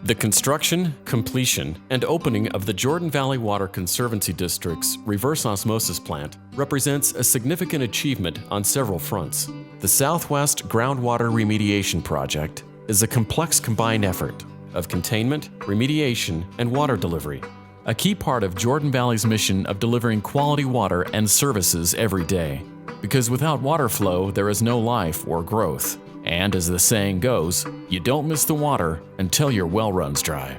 The construction, completion, and opening of the Jordan Valley Water Conservancy District's reverse osmosis plant represents a significant achievement on several fronts. The Southwest Groundwater Remediation Project is a complex combined effort of containment, remediation, and water delivery, a key part of Jordan Valley's mission of delivering quality water and services every day. Because without water flow, there is no life or growth. And as the saying goes, you don't miss the water until your well runs dry.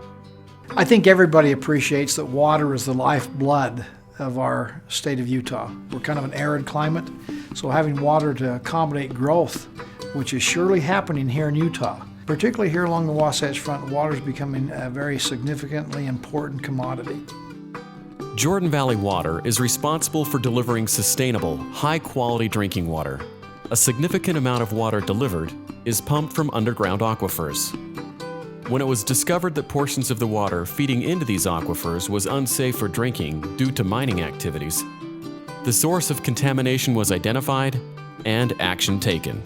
I think everybody appreciates that water is the lifeblood of our state of Utah. We're kind of an arid climate, so having water to accommodate growth, which is surely happening here in Utah, particularly here along the Wasatch Front, water is becoming a very significantly important commodity. Jordan Valley Water is responsible for delivering sustainable, high-quality drinking water. A significant amount of water delivered is pumped from underground aquifers. When it was discovered that portions of the water feeding into these aquifers was unsafe for drinking due to mining activities, the source of contamination was identified and action taken.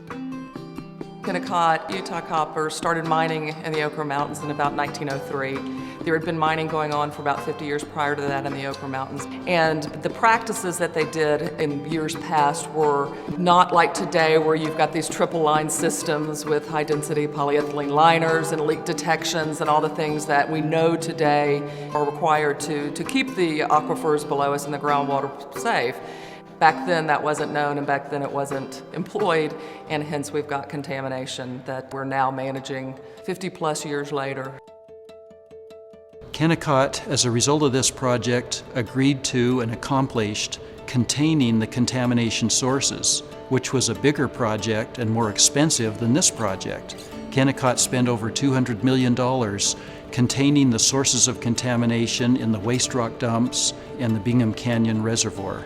Kennecott, Utah Copper started mining in the Okra Mountains in about 1903. There had been mining going on for about 50 years prior to that in the Okra Mountains. And the practices that they did in years past were not like today, where you've got these triple line systems with high density polyethylene liners and leak detections and all the things that we know today are required to keep the aquifers below us and the groundwater safe. Back then that wasn't known, and back then it wasn't employed, and hence we've got contamination that we're now managing 50 plus years later. Kennecott, as a result of this project, agreed to and accomplished containing the contamination sources, which was a bigger project and more expensive than this project. Kennecott spent over $200 million containing the sources of contamination in the waste rock dumps and the Bingham Canyon Reservoir.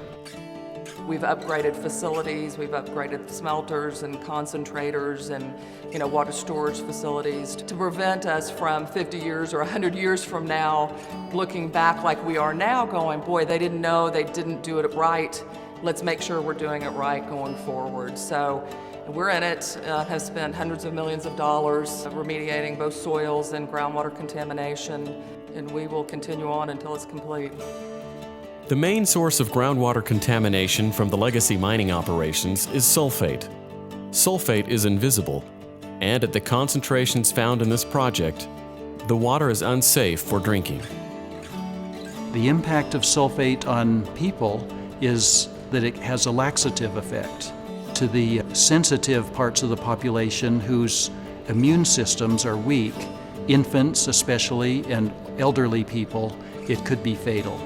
We've upgraded facilities, we've upgraded smelters and concentrators and water storage facilities to prevent us from 50 years or 100 years from now looking back like we are now going, boy, they didn't know, they didn't do it right. Let's make sure we're doing it right going forward. So we're in it, have spent hundreds of millions of dollars remediating both soils and groundwater contamination, and we will continue on until it's complete. The main source of groundwater contamination from the legacy mining operations is sulfate. Sulfate is invisible, and at the concentrations found in this project, the water is unsafe for drinking. The impact of sulfate on people is that it has a laxative effect. To the sensitive parts of the population whose immune systems are weak, infants especially, and elderly people, it could be fatal.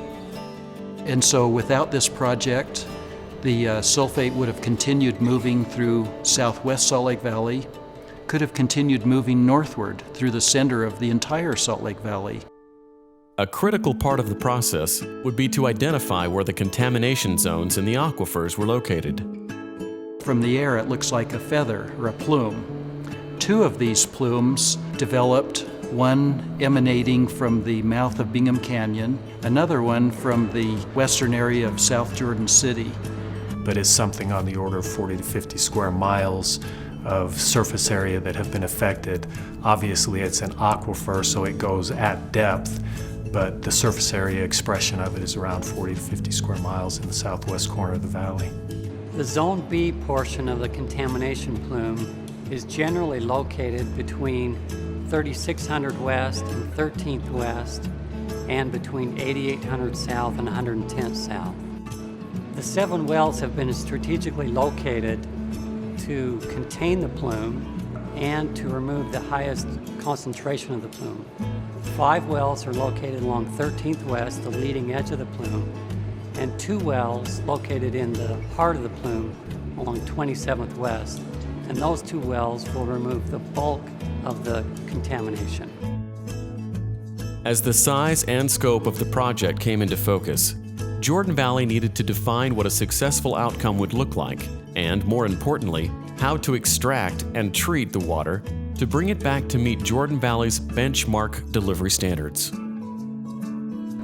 And so without this project, the sulfate would have continued moving through southwest Salt Lake Valley, could have continued moving northward through the center of the entire Salt Lake Valley. A critical part of the process would be to identify where the contamination zones in the aquifers were located. From the air, it looks like a feather or a plume. Two of these plumes developed, one emanating from the mouth of Bingham Canyon, another one from the western area of South Jordan City. But it's something on the order of 40 to 50 square miles of surface area that have been affected. Obviously it's an aquifer, so it goes at depth, but the surface area expression of it is around 40 to 50 square miles in the southwest corner of the valley. The Zone B portion of the contamination plume is generally located between 3600 West and 13th West, and between 8800 South and 110th South. The 7 wells have been strategically located to contain the plume and to remove the highest concentration of the plume. 5 wells are located along 13th West, the leading edge of the plume, and 2 wells located in the heart of the plume along 27th West. And those 2 wells will remove the bulk of the contamination. As the size and scope of the project came into focus, Jordan Valley needed to define what a successful outcome would look like, and more importantly, how to extract and treat the water to bring it back to meet Jordan Valley's benchmark delivery standards.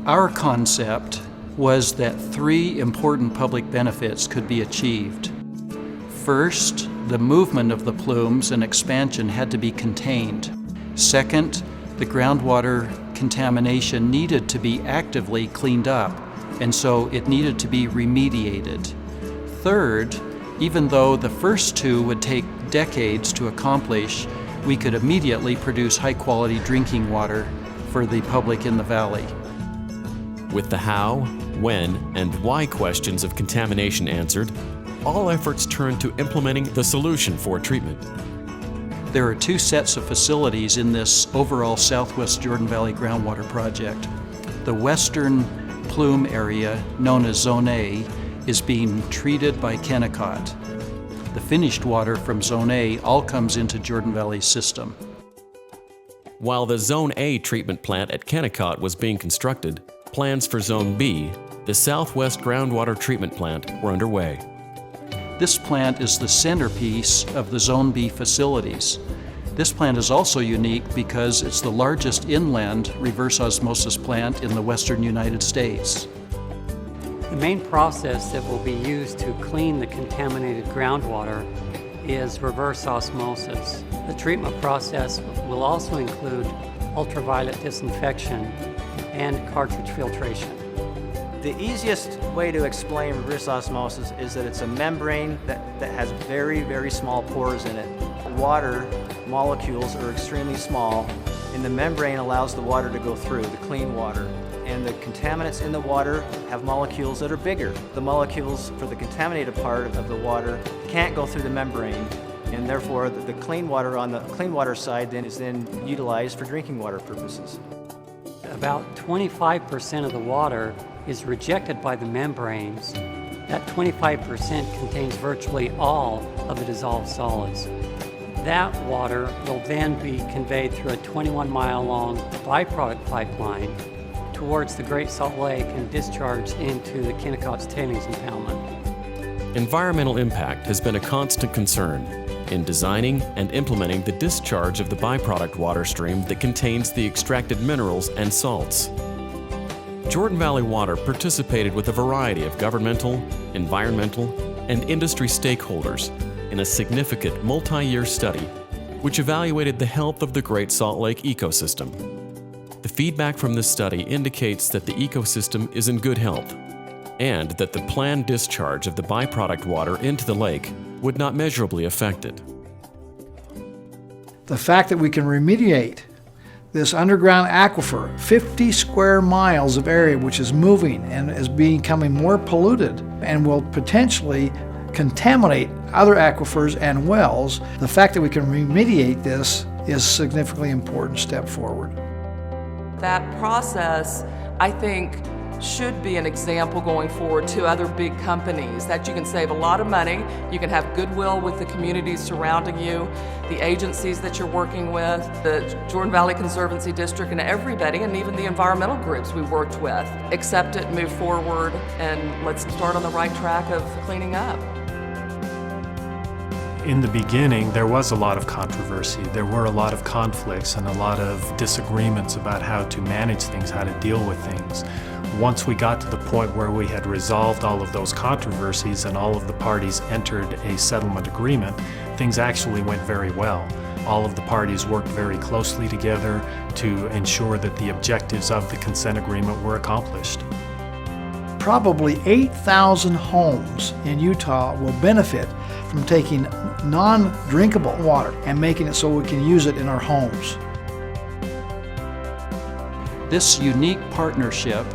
Our concept was that 3 important public benefits could be achieved. First, the movement of the plumes and expansion had to be contained. Second, the groundwater contamination needed to be actively cleaned up, and so it needed to be remediated. Third, even though the first two would take decades to accomplish, we could immediately produce high-quality drinking water for the public in the valley. With the how, when, and why questions of contamination answered, all efforts turned to implementing the solution for treatment. There are two sets of facilities in this overall Southwest Jordan Valley groundwater project. The western plume area, known as Zone A, is being treated by Kennecott. The finished water from Zone A all comes into Jordan Valley's system. While the Zone A treatment plant at Kennecott was being constructed, plans for Zone B, the Southwest Groundwater Treatment Plant, were underway. This plant is the centerpiece of the Zone B facilities. This plant is also unique because it's the largest inland reverse osmosis plant in the western United States. The main process that will be used to clean the contaminated groundwater is reverse osmosis. The treatment process will also include ultraviolet disinfection and cartridge filtration. The easiest way to explain reverse osmosis is that it's a membrane that has very, very small pores in it. Water molecules are extremely small, and the membrane allows the water to go through, the clean water. And the contaminants in the water have molecules that are bigger. The molecules for the contaminated part of the water can't go through the membrane, and therefore the clean water on the clean water side is then utilized for drinking water purposes. About 25% of the water is rejected by the membranes. That 25% contains virtually all of the dissolved solids. That water will then be conveyed through a 21-mile-long byproduct pipeline towards the Great Salt Lake and discharged into the Kennecott's tailings impoundment. Environmental impact has been a constant concern in designing and implementing the discharge of the byproduct water stream that contains the extracted minerals and salts. Jordan Valley Water participated with a variety of governmental, environmental, and industry stakeholders in a significant multi-year study which evaluated the health of the Great Salt Lake ecosystem. The feedback from this study indicates that the ecosystem is in good health and that the planned discharge of the byproduct water into the lake would not measurably affect it. The fact that we can remediate this underground aquifer, 50 square miles of area which is moving and is becoming more polluted and will potentially contaminate other aquifers and wells, the fact that we can remediate this is a significantly important step forward. That process, I think, should be an example going forward to other big companies that you can save a lot of money, you can have goodwill with the communities surrounding you, the agencies that you're working with, the Jordan Valley Conservancy District, and everybody, and even the environmental groups we worked with. Accept it, move forward, and let's start on the right track of cleaning up. In the beginning, there was a lot of controversy. There were a lot of conflicts and a lot of disagreements about how to manage things, how to deal with things. Once we got to the point where we had resolved all of those controversies and all of the parties entered a settlement agreement, things actually went very well. All of the parties worked very closely together to ensure that the objectives of the consent agreement were accomplished. Probably 8,000 homes in Utah will benefit from taking non-drinkable water and making it so we can use it in our homes. This unique partnership,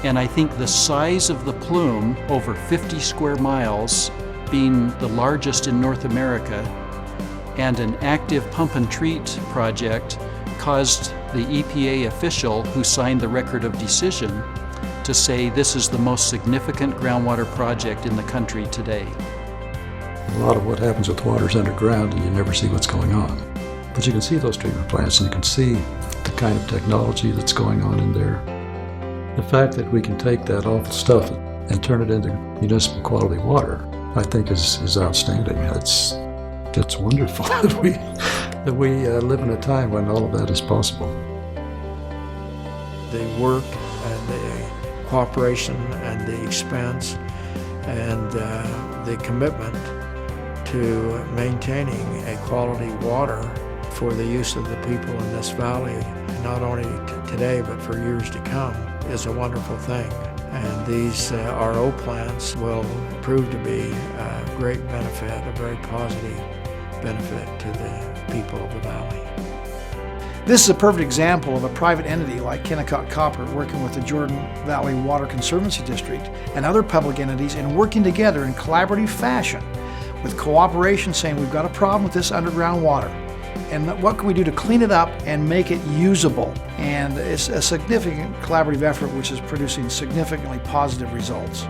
and I think the size of the plume, over 50 square miles, being the largest in North America, and an active pump and treat project caused the EPA official who signed the record of decision to say this is the most significant groundwater project in the country today. A lot of what happens with water is underground and you never see what's going on. But you can see those treatment plants and you can see the kind of technology that's going on in there. The fact that we can take that awful stuff and turn it into municipal quality water, I think is outstanding. It's wonderful that we live in a time when all of that is possible. The work and the cooperation and the expense and the commitment to maintaining a quality water for the use of the people in this valley, not only today but for years to come, is a wonderful thing. And these RO plants will prove to be a great benefit, a very positive benefit to the people of the valley. This is a perfect example of a private entity like Kennecott Copper working with the Jordan Valley Water Conservancy District and other public entities and working together in collaborative fashion with cooperation, saying we've got a problem with this underground water and what can we do to clean it up and make it usable. And it's a significant collaborative effort which is producing significantly positive results.